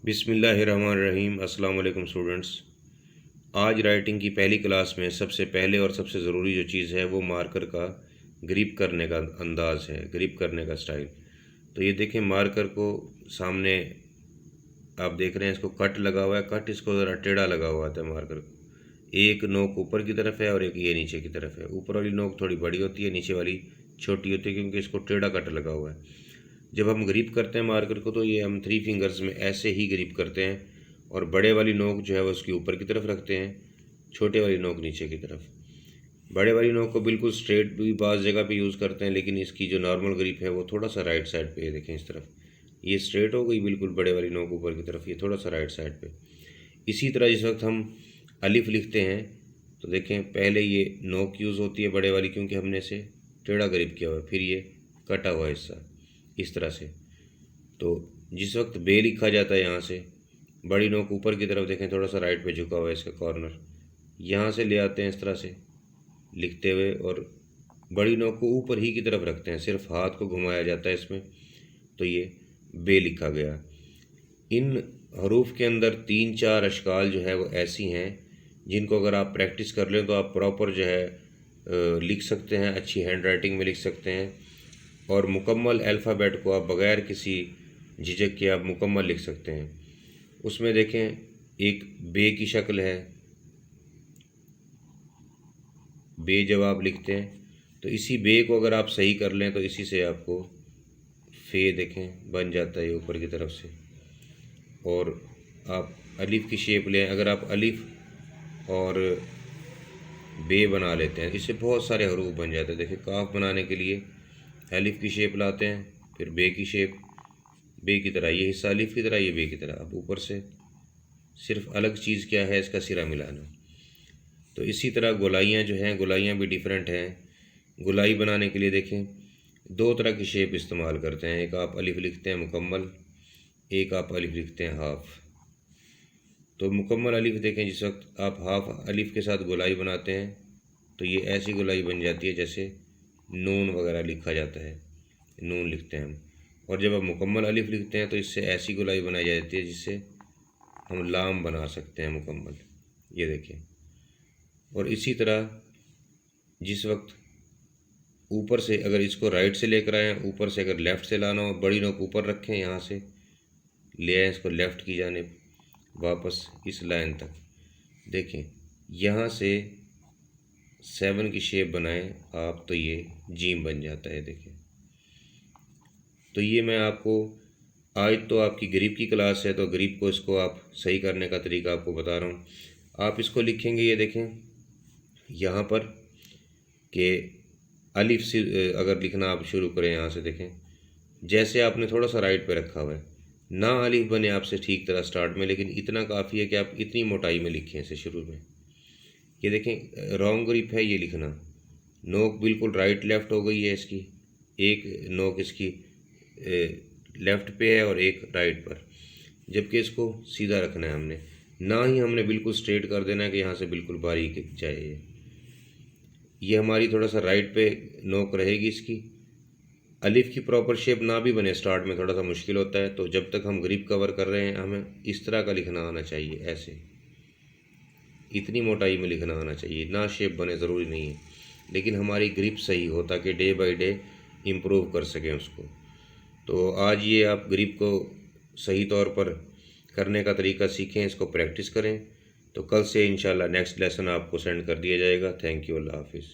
बिस्मिल्लाहिर्रहमानिर्रहीम। अस्सलाम वालेकुम स्टूडेंट्स। आज राइटिंग की पहली क्लास में सबसे पहले और सबसे ज़रूरी जो चीज़ है वो मार्कर का ग्रिप करने का अंदाज़ है, ग्रिप करने का स्टाइल। तो ये देखें, मार्कर को सामने आप देख रहे हैं, इसको कट लगा हुआ है। कट इसको ज़रा टेढ़ा लगा हुआ था मार्कर को। एक नोक ऊपर की तरफ है और एक ये नीचे की तरफ है। ऊपर वाली नोक थोड़ी बड़ी होती है, नीचे वाली छोटी होती है, क्योंकि इसको टेढ़ा कट लगा हुआ है। जब हम ग्रिप करते हैं मार्कर को तो ये हम 3 फिंगर्स में ऐसे ही ग्रिप करते हैं, और बड़े वाली नोक जो है वो उसकी ऊपर की तरफ रखते हैं, छोटे वाली नोक नीचे की तरफ। बड़े वाली नोक को बिल्कुल स्ट्रेट भी बाज़ जगह पे यूज़ करते हैं, लेकिन इसकी जो नॉर्मल ग्रिप है वो थोड़ा सा राइट साइड पे है। देखें इस तरफ ये स्ट्रेट हो गई बिल्कुल, बड़े वाली नोक ऊपर की तरफ, ये थोड़ा सा राइट साइड पे। इसी तरह जिस वक्त हम अलिफ लिखते हैं तो देखें, पहले ये नोक यूज़ होती है बड़े वाली, क्योंकि हमने इसे टेढ़ा ग्रिप किया हुआ है, फिर ये कटा हुआ हिस्सा इस तरह से। तो जिस वक्त बे लिखा जाता है यहाँ से बड़ी नोक ऊपर की तरफ, देखें थोड़ा सा राइट पे झुका हुआ है इसका कॉर्नर, यहाँ से ले आते हैं इस तरह से लिखते हुए, और बड़ी नोक को ऊपर ही की तरफ रखते हैं, सिर्फ हाथ को घुमाया जाता है इसमें, तो ये बे लिखा गया। इन हरूफ के अंदर 3-4 अशकाल जो है वो ऐसी हैं जिनको अगर आप प्रैक्टिस कर लें तो आप प्रॉपर जो है लिख सकते हैं, अच्छी हैंड राइटिंग में लिख सकते हैं, और मुकम्मल अल्फ़ाबेट को आप बग़ैर किसी झिझक के आप मुकम्मल लिख सकते हैं। उसमें देखें, एक बे की शक्ल है। बे जब आप लिखते हैं तो इसी बे को अगर आप सही कर लें तो इसी से आपको फे देखें बन जाता है ऊपर की तरफ से। और आप अलिफ की शेप लें, अगर आप अलिफ और बे बना लेते हैं इससे बहुत सारे हरूफ बन जाते हैं। देखिए, काफ बनाने के लिए अलिफ की शेप लाते हैं, फिर बे की शेप, बे की तरह ये हिस्सा अलिफ की तरह, ये बे की तरह। अब ऊपर से सिर्फ अलग चीज़ क्या है, इसका सिरा मिलाना। तो इसी तरह गोलाइयाँ जो हैं, गोलाइयाँ भी डिफरेंट हैं। गोलाई बनाने के लिए देखें, 2 तरह की शेप इस्तेमाल करते हैं। एक आप अलिफ लिखते हैं मुकम्मल, एक आप अलिफ लिखते हैं हाफ। तो मुकम्मल अलिफ देखें, जिस वक्त आप हाफ अलिफ के साथ गोलाई बनाते हैं तो ये ऐसी गोलाई बन जाती है जैसे नून वगैरह लिखा जाता है, नून लिखते हैं हम। और जब आप मुकम्मल अलिफ लिखते हैं तो इससे ऐसी गोलाई बनाई जाती है जिससे हम लाम बना सकते हैं मुकम्मल, ये देखें। और इसी तरह जिस वक्त ऊपर से अगर इसको राइट से लेकर आएँ, ऊपर से अगर लेफ़्ट से लाना हो, बड़ी नोक ऊपर रखें, यहाँ से ले आएँ इसको लेफ़्ट की जानिब वापस इस लाइन तक, देखें यहाँ से 7 की शेप बनाएं आप तो ये जीम बन जाता है। देखें, तो ये मैं आपको आज तो आपकी ग्रिप की क्लास है तो ग्रिप को इसको आप सही करने का तरीका आपको बता रहा हूँ। आप इसको लिखेंगे, ये देखें यहाँ पर कि अलिफ से अगर लिखना आप शुरू करें यहाँ से, देखें जैसे आपने थोड़ा सा राइट पे रखा हुआ है ना, अलिफ बने आपसे ठीक तरह स्टार्ट में, लेकिन इतना काफ़ी है कि आप इतनी मोटाई में लिखें इसे शुरू में। ये देखें रॉन्ग ग्रिप है ये लिखना, नोक बिल्कुल राइट लेफ़्ट हो गई है इसकी, एक नोक इसकी लेफ़्ट पे है और एक राइट पर, जबकि इसको सीधा रखना है हमने, ना ही हमने बिल्कुल स्ट्रेट कर देना है कि यहाँ से बिल्कुल बारीक जाए। ये हमारी थोड़ा सा राइट पे नोक रहेगी इसकी। अलिफ की प्रॉपर शेप ना भी बने स्टार्ट में थोड़ा सा मुश्किल होता है, तो जब तक हम ग्रिप कवर कर रहे हैं हमें इस तरह का लिखना आना चाहिए, ऐसे इतनी मोटाई में लिखना आना चाहिए, ना शेप बने ज़रूरी नहीं है, लेकिन हमारी ग्रिप सही हो ताकि डे बाय डे इम्प्रूव कर सकें उसको। तो आज ये आप ग्रिप को सही तौर पर करने का तरीका सीखें, इसको प्रैक्टिस करें, तो कल से इंशाल्लाह नेक्स्ट लेसन आपको सेंड कर दिया जाएगा। थैंक यू, अल्लाह हाफिज़।